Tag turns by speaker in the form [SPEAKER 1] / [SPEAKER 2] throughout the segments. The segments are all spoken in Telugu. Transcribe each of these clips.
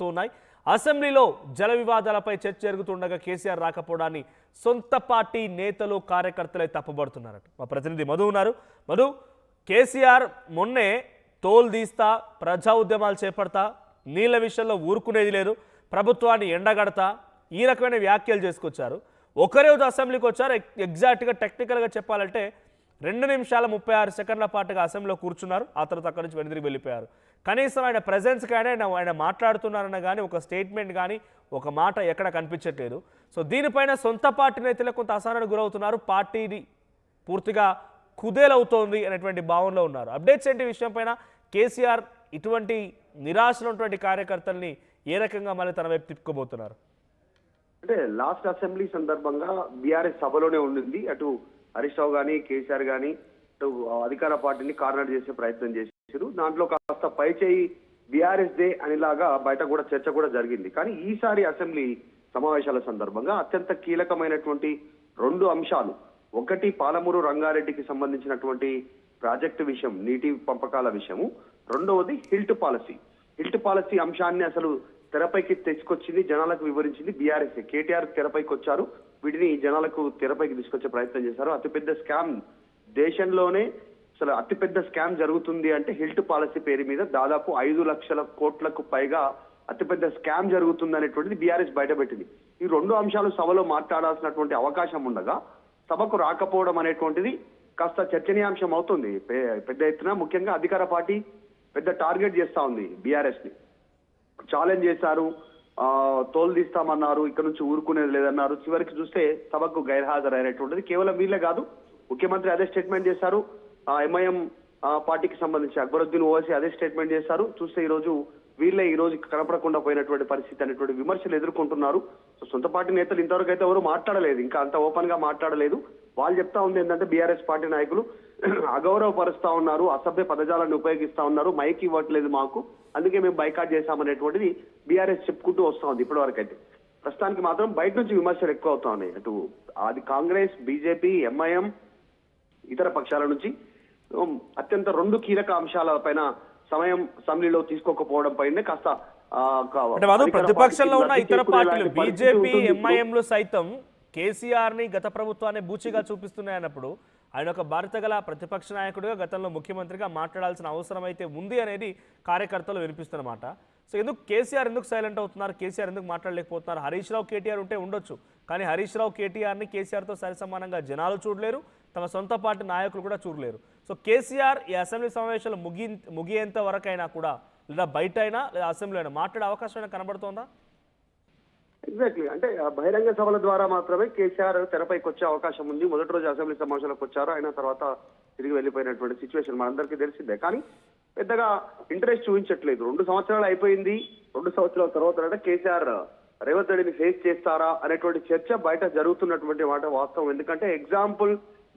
[SPEAKER 1] అవుతున్నాయి. అసెంబ్లీలో జల వివాదాలపై చర్చ జరుగుతుండగా కేసీఆర్ రాకపోవడాన్ని సొంత పార్టీ నేతలు కార్యకర్తలే తప్పుబడుతున్నారట. మా ప్రతినిధి మధు ఉన్నారు. మధు, కేసీఆర్ మొన్నే తోలు తీస్తా, ప్రజా ఉద్యమాలు చేపడతా, నీళ్ల విషయంలో ఊరుకునేది లేదు, ప్రభుత్వాన్ని ఎండగడతా, ఈ రకమైన వ్యాఖ్యలు చేసుకొచ్చారు. ఒకరే రోజు అసెంబ్లీకి వచ్చారు. ఎగ్జాక్ట్గా టెక్నికల్గా చెప్పాలంటే 2 నిమిషాల 36 సెకండ్ల పాటుగా అసెంబ్లీలో కూర్చున్నారు. ఆ తర్వాత అక్కడి నుంచి వెనుదిరిగి వెళ్ళిపోయారు. కనీసం ఆయన ప్రెజెన్స్ కానీ ఆయన మాట్లాడుతున్నారన్న కానీ ఒక స్టేట్మెంట్ కానీ ఒక మాట ఎక్కడ కనిపించట్లేదు. సో దీనిపైన సొంత పార్టీ నేతలు కొంత అసహనానికి గురవుతున్నారు. పార్టీని పూర్తిగా కుదేలవుతోంది అనేటువంటి భావనలో ఉన్నారు. అప్డేట్స్ ఏంటి విషయం పైన? కేసీఆర్ ఇటువంటి నిరాశలో ఉన్నటువంటి కార్యకర్తల్ని ఏ రకంగా మళ్ళీ తన వైపు తిప్పుకోబోతున్నారు?
[SPEAKER 2] అంటే లాస్ట్ అసెంబ్లీ సందర్భంగా బీఆర్ఎస్ సభలోనే ఉండింది. అటు హరీష్ రావు గానీ, కేసీఆర్ గానీ అటు అధికార పార్టీని కార్నర్ చేసే ప్రయత్నం చేశారు. దాంట్లో కాస్త పై చేయి బీఆర్ఎస్ దే అనేలాగా బయట కూడా చర్చ కూడా జరిగింది. కానీ ఈసారి అసెంబ్లీ సమావేశాల సందర్భంగా అత్యంత కీలకమైనటువంటి 2 అంశాలు, ఒకటి పాలమూరు రంగారెడ్డికి సంబంధించినటువంటి ప్రాజెక్టు విషయం, నీటి పంపకాల విషయము, రెండవది హిల్ట్ పాలసీ అంశాన్ని అసలు తెరపైకి తెచ్చుకొచ్చింది, జనాలకు వివరించింది బీఆర్ఎస్. కేటీఆర్ తెరపైకి వచ్చారు, వీటిని జనాలకు తెరపైకి తీసుకొచ్చే ప్రయత్నం చేశారు. అతిపెద్ద స్కామ్ దేశంలోనే, అసలు అతిపెద్ద స్కామ్ జరుగుతుంది అంటే హిల్ట్ పాలసీ పేరు మీద దాదాపు 5 లక్షల కోట్లకు పైగా అతిపెద్ద స్కామ్ జరుగుతుంది అనేటువంటిది బీఆర్ఎస్ బయటపెట్టింది. ఈ 2 అంశాలు సభలో మాట్లాడాల్సినటువంటి అవకాశం ఉండగా సభకు రాకపోవడం అనేటువంటిది కాస్త చర్చనీయాంశం అవుతుంది పెద్ద ఎత్తున. ముఖ్యంగా అధికార పార్టీ పెద్ద టార్గెట్ చేస్తా ఉంది బీఆర్ఎస్ ని. ఛాలెంజ్ చేశారు, తోలు తీస్తామన్నారు, ఇక్కడ నుంచి ఊరుకునేది లేదన్నారు. చివరికి చూస్తే సభకు గైర్హాజరైనటువంటిది కేవలం వీళ్ళే కాదు, ముఖ్యమంత్రి అదే స్టేట్మెంట్ చేశారు. ఎంఐఎం పార్టీకి సంబంధించి అక్బరుద్దీన్ ఓవైసీ అదే స్టేట్మెంట్ చేశారు. చూస్తే ఈ రోజు వీళ్ళే ఈ రోజు కనపడకుండా పోయినటువంటి పరిస్థితి అనేటువంటి విమర్శలు ఎదుర్కొంటున్నారు. సొంత పార్టీ నేతలు ఇంతవరకు అయితే ఎవరు మాట్లాడలేదు, ఇంకా అంత ఓపెన్ గా మాట్లాడలేదు. వాళ్ళు చెప్తా ఉంది ఏంటంటే బీఆర్ఎస్ పార్టీ నాయకులు అగౌరవపరుస్తా ఉన్నారు, అసభ్య పదజాలాన్ని ఉపయోగిస్తా ఉన్నారు, మైక్ ఇవ్వట్లేదు మాకు, అందుకే మేము బైకాట్ చేశామనేటువంటిది బీఆర్ఎస్ చెప్పుకుంటూ వస్తా ఉంది ఇప్పటి వరకు అయితే. ప్రస్తుతానికి మాత్రం బయట నుంచి విమర్శలు ఎక్కువ అవుతా ఉన్నాయి. అటు అది కాంగ్రెస్, బీజేపీ, ఎంఐఎం, ఇతర పక్షాల నుంచి అత్యంత 2 కీలక అంశాల పైన సమయం అసెంబ్లీలో తీసుకోకపోవడం పైన కాస్త
[SPEAKER 1] ప్రతిపక్షంలో ఉన్న ఇతర పార్టీలు బీజేపీ, ఎంఐఎంలు సైతం కేసీఆర్ ని గత ప్రభుత్వాన్ని బూచిగా చూపిస్తున్నాయన్నప్పుడు ఆయన ఒక బాధ్యత గల ప్రతిపక్ష నాయకుడిగా గతంలో ముఖ్యమంత్రిగా మాట్లాడాల్సిన అవసరం అయితే ఉంది అనేది కార్యకర్తలు వినిపిస్తున్నమాట. సో కేసీఆర్ ఎందుకు సైలెంట్ అవుతున్నారు? కేసీఆర్ ఎందుకు మాట్లాడలేకపోతున్నారు? హరీష్ రావు, కేటీఆర్ ఉంటే ఉండొచ్చు, కానీ హరీష్ రావు, కేటీఆర్ని కేసీఆర్తో సరిసమానంగా జనాలు చూడలేరు, తమ సొంత పార్టీ నాయకులు కూడా చూడలేరు. సో కేసీఆర్ ఈ అసెంబ్లీ సమావేశాలు ముగియేంత వరకైనా కూడా, లేదా బయట అయినా లేదా అసెంబ్లీ అయినా మాట్లాడే అవకాశం కనబడుతోందా?
[SPEAKER 2] ఎగ్జాక్ట్లీ, అంటే బహిరంగ సభల ద్వారా మాత్రమే కేసీఆర్ తెరపైకి వచ్చే అవకాశం ఉంది. మొదటి రోజు అసెంబ్లీ సమావేశాలకు వచ్చారు, ఆయన తర్వాత తిరిగి వెళ్ళిపోయినటువంటి సిచ్యువేషన్ మనందరికీ తెలిసిందే. కానీ పెద్దగా ఇంట్రెస్ట్ చూపించట్లేదు. 2 సంవత్సరాలు అయిపోయింది, 2 సంవత్సరాల తర్వాత కేసీఆర్ రేవంత్ రెడ్డిని ఫేస్ చేస్తారా అనేటువంటి చర్చ బయట జరుగుతున్నటువంటి మాట వాస్తవం. ఎందుకంటే ఎగ్జాంపుల్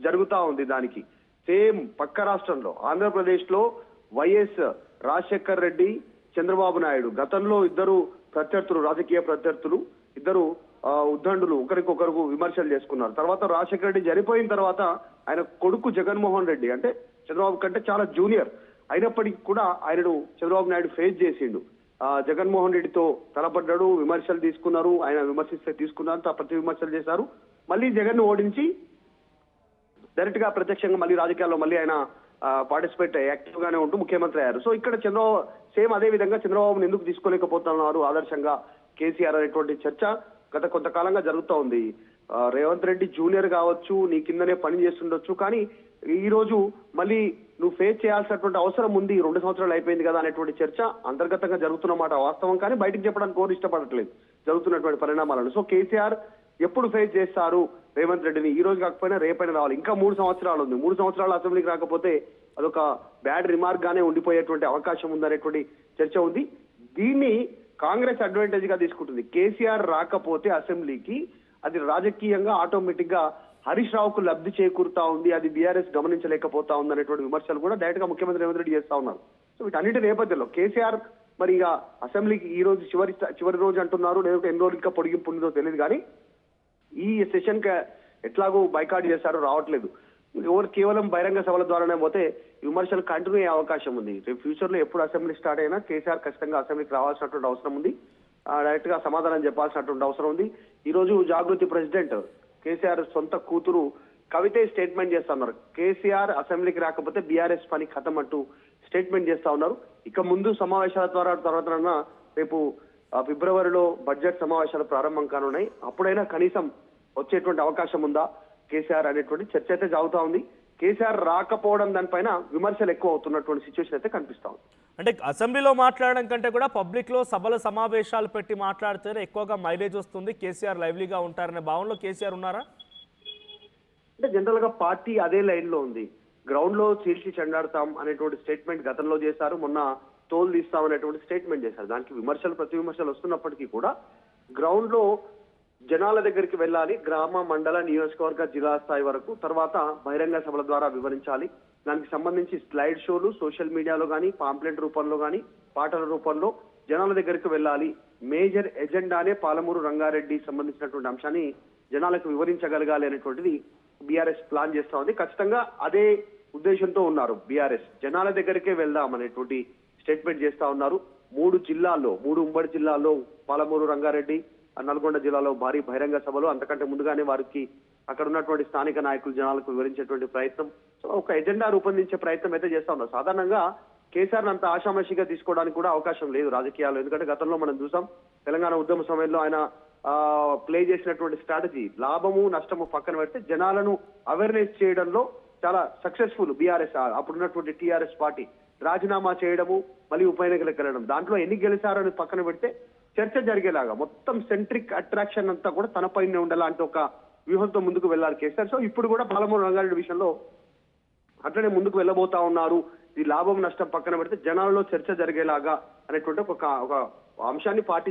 [SPEAKER 2] జరుగుతా ఉంది దానికి. సేమ్ పక్క రాష్ట్రంలో ఆంధ్రప్రదేశ్ లో వైఎస్ రాజశేఖర్ రెడ్డి, చంద్రబాబు నాయుడు గతంలో ఇద్దరు ప్రత్యర్థులు, రాజకీయ ప్రత్యర్థులు, ఇద్దరు ఉద్దండులు ఒకరికొకరు విమర్శలు చేసుకున్నారు. తర్వాత రాజశేఖర రెడ్డి చనిపోయిన తర్వాత ఆయన కొడుకు జగన్మోహన్ రెడ్డి, అంటే చంద్రబాబు కంటే చాలా జూనియర్ అయినప్పటికీ కూడా ఆయనను చంద్రబాబు నాయుడు ఫేస్ చేసిండు. జగన్మోహన్ రెడ్డితో తలపడ్డాడు, విమర్శలు తీసుకున్నారు, ఆయన విమర్శిస్తే తీసుకున్నారు, ప్రతి విమర్శలు చేశారు. మళ్ళీ జగన్ ను ఓడించి డైరెక్ట్ గా ప్రత్యక్షంగా మళ్ళీ రాజకీయాల్లో మళ్ళీ ఆయన పార్టిసిపేట్ యాక్టివ్ గానే ఉంటూ ముఖ్యమంత్రి అయ్యారు. సో ఇక్కడ చంద్రబాబు సేమ్ అదే విధంగా చంద్రబాబును ఎందుకు తీసుకోలేకపోతున్నారు ఆదర్శంగా కేసీఆర్ అనేటువంటి చర్చ గత కొంతకాలంగా జరుగుతూ ఉంది. రేవంత్ రెడ్డి జూనియర్ కావచ్చు, నీ కిందనే పని చేస్తుండొచ్చు, కానీ ఈ రోజు మళ్ళీ నువ్వు ఫేస్ చేయాల్సినటువంటి అవసరం ఉంది, 2 సంవత్సరాలు అయిపోయింది కదా అనేటువంటి చర్చ అంతర్గతంగా జరుగుతున్నమాట వాస్తవం. కానీ బయటికి చెప్పడానికి కోరు ఇష్టపడట్లేదు జరుగుతున్నటువంటి పరిణామాలను. సో కేసీఆర్ ఎప్పుడు ఫేస్ చేస్తారు రేవంత్ రెడ్డిని? ఈ రోజు కాకపోయినా రేపైనా రావాలి. ఇంకా 3 సంవత్సరాలు ఉంది. 3 సంవత్సరాలు అసెంబ్లీకి రాకపోతే అదొక బ్యాడ్ రిమార్క్ గానే ఉండిపోయేటువంటి అవకాశం ఉందనేటువంటి చర్చ ఉంది. దీన్ని కాంగ్రెస్ అడ్వాంటేజ్ గా తీసుకుంటుంది. కేసీఆర్ రాకపోతే అసెంబ్లీకి అది రాజకీయంగా ఆటోమేటిక్ గా హరీష్ రావుకు లబ్ధి చేకూరుతా ఉంది, అది బీఆర్ఎస్ గమనించలేకపోతా ఉంది అనేటువంటి విమర్శలు కూడా డైరెక్ట్ గా ముఖ్యమంత్రి రేవంత్ రెడ్డి చేస్తా ఉన్నారు. సో వీటన్నిటి నేపథ్యంలో కేసీఆర్ మరి ఇక అసెంబ్లీకి ఈ రోజు చివరి రోజు అంటున్నారు, లేదంటే ఎన్ని రోజులు ఇంకా పొడిగింపు ఉందో తెలియదు. కానీ ఈ సెషన్ కి ఎట్లాగో బైకాట్ చేశారు, రావట్లేదు. ఎవరు కేవలం బహిరంగ సభల ద్వారానే పోతే విమర్శలు కంటిన్యూ అయ్యే అవకాశం ఉంది. రేపు ఫ్యూచర్ లో ఎప్పుడు అసెంబ్లీ స్టార్ట్ అయినా కేసీఆర్ ఖచ్చితంగా అసెంబ్లీకి రావాల్సినటువంటి అవసరం ఉంది. డైరెక్ట్ గా సమాధానం చెప్పాల్సినటువంటి అవసరం ఉంది. ఈ రోజు జాగృతి ప్రెసిడెంట్ కేసీఆర్ సొంత కూతురు కవితే స్టేట్మెంట్ చేస్తా ఉన్నారు. కేసీఆర్ అసెంబ్లీకి రాకపోతే బీఆర్ఎస్ పని ఖతం అంటూ స్టేట్మెంట్ చేస్తా ఉన్నారు. ఇక ముందు సమావేశాల తర్వాత రేపు ఫిబ్రవరిలో బడ్జెట్ సమావేశాలు ప్రారంభం కానున్నాయి. అప్పుడైనా కనీసం వచ్చేటువంటి అవకాశం ఉందా కేసీఆర్ అనేటువంటి చర్చ అయితే సాగుతా ఉంది. కేసీఆర్ రాకపోవడం దానిపైన విమర్శలు ఎక్కువ అవుతున్నటువంటి సిచ్యువేషన్ అయితే కనిపిస్తా ఉంది.
[SPEAKER 1] అంటే అసెంబ్లీలో మాట్లాడడం కంటే కూడా పబ్లిక్లో సభల సమావేశాలు పెట్టి మాట్లాడితేనే ఎక్కువగా మైలేజ్ వస్తుంది, కేసీఆర్ లైవ్లీగా ఉంటారనే భావనలో కేసీఆర్ ఉన్నారా?
[SPEAKER 2] అంటే జనరల్ గా పార్టీ అదే లైన్ లో ఉంది. గ్రౌండ్ లో చీల్చి చెండాడతాం అనేటువంటి స్టేట్మెంట్ గతంలో చేశారు. మొన్న తోలు తీస్తాం అనేటువంటి స్టేట్మెంట్ చేశారు. దానికి విమర్శలు ప్రతి విమర్శలు వస్తున్నప్పటికీ కూడా గ్రౌండ్ లో జనాల దగ్గరికి వెళ్ళాలి. గ్రామ, మండల, నియోజకవర్గ, జిల్లా స్థాయి వరకు, తర్వాత బహిరంగ సభల ద్వారా వివరించాలి. దానికి సంబంధించి స్లైడ్ షోలు సోషల్ మీడియాలో కానీ, పాంప్లెట్ రూపంలో కానీ, పాటల రూపంలో జనాల దగ్గరికి వెళ్ళాలి. మేజర్ ఎజెండానే పాలమూరు రంగారెడ్డి సంబంధించినటువంటి అంశాన్ని జనాలకు వివరించగలగాలి అనేటువంటిది బీఆర్ఎస్ ప్లాన్ చేస్తా ఉంది. ఖచ్చితంగా అదే ఉద్దేశంతో ఉన్నారు బీఆర్ఎస్. జనాల దగ్గరికే వెళ్దాం అనేటువంటి స్టేట్మెంట్ చేస్తా ఉన్నారు. 3 ఉమ్మడి జిల్లాల్లో పాలమూరు, రంగారెడ్డి, నల్గొండ జిల్లాలో భారీ బహిరంగ సభలు, అంతకంటే ముందుగానే వారికి అక్కడ ఉన్నటువంటి స్థానిక నాయకులు జనాలకు వివరించేటువంటి ప్రయత్నం, సో ఒక ఎజెండా రూపొందించే ప్రయత్నం అయితే చేస్తా ఉన్నారు. సాధారణంగా కేసీఆర్ అంత ఆషామాషిగా తీసుకోవడానికి కూడా అవకాశం లేదు రాజకీయాల్లో. ఎందుకంటే గతంలో మనం చూసాం తెలంగాణ ఉద్యమ సమయంలో ఆయన ప్లే చేసినటువంటి స్ట్రాటజీ లాభము నష్టము పక్కన పెడితే జనాలను అవేర్నెస్ చేయడంలో చాలా సక్సెస్ఫుల్ బీఆర్ఎస్. అప్పుడున్నటువంటి టీఆర్ఎస్ పార్టీ రాజీనామా చేయడము, మళ్ళీ ఉప ఎన్నికలకు వెళ్ళడం, దాంట్లో ఎన్ని గెలిచారని పక్కన పెడితే చర్చ జరిగేలాగా మొత్తం సెంట్రిక్ అట్రాక్షన్ అంతా కూడా తన పైన ఉండాలంటే ఒక వ్యూహంతో ముందుకు వెళ్ళాలి కేసీఆర్. సో ఇప్పుడు కూడా పాలమూరు రంగారెడ్డి విషయంలో అట్లనే ముందుకు వెళ్ళబోతా ఉన్నారు. ఈ లాభం నష్టం పక్కన పెడితే జనాలలో చర్చ జరిగేలాగా అనేటువంటి ఒక అంశాన్ని పార్టీ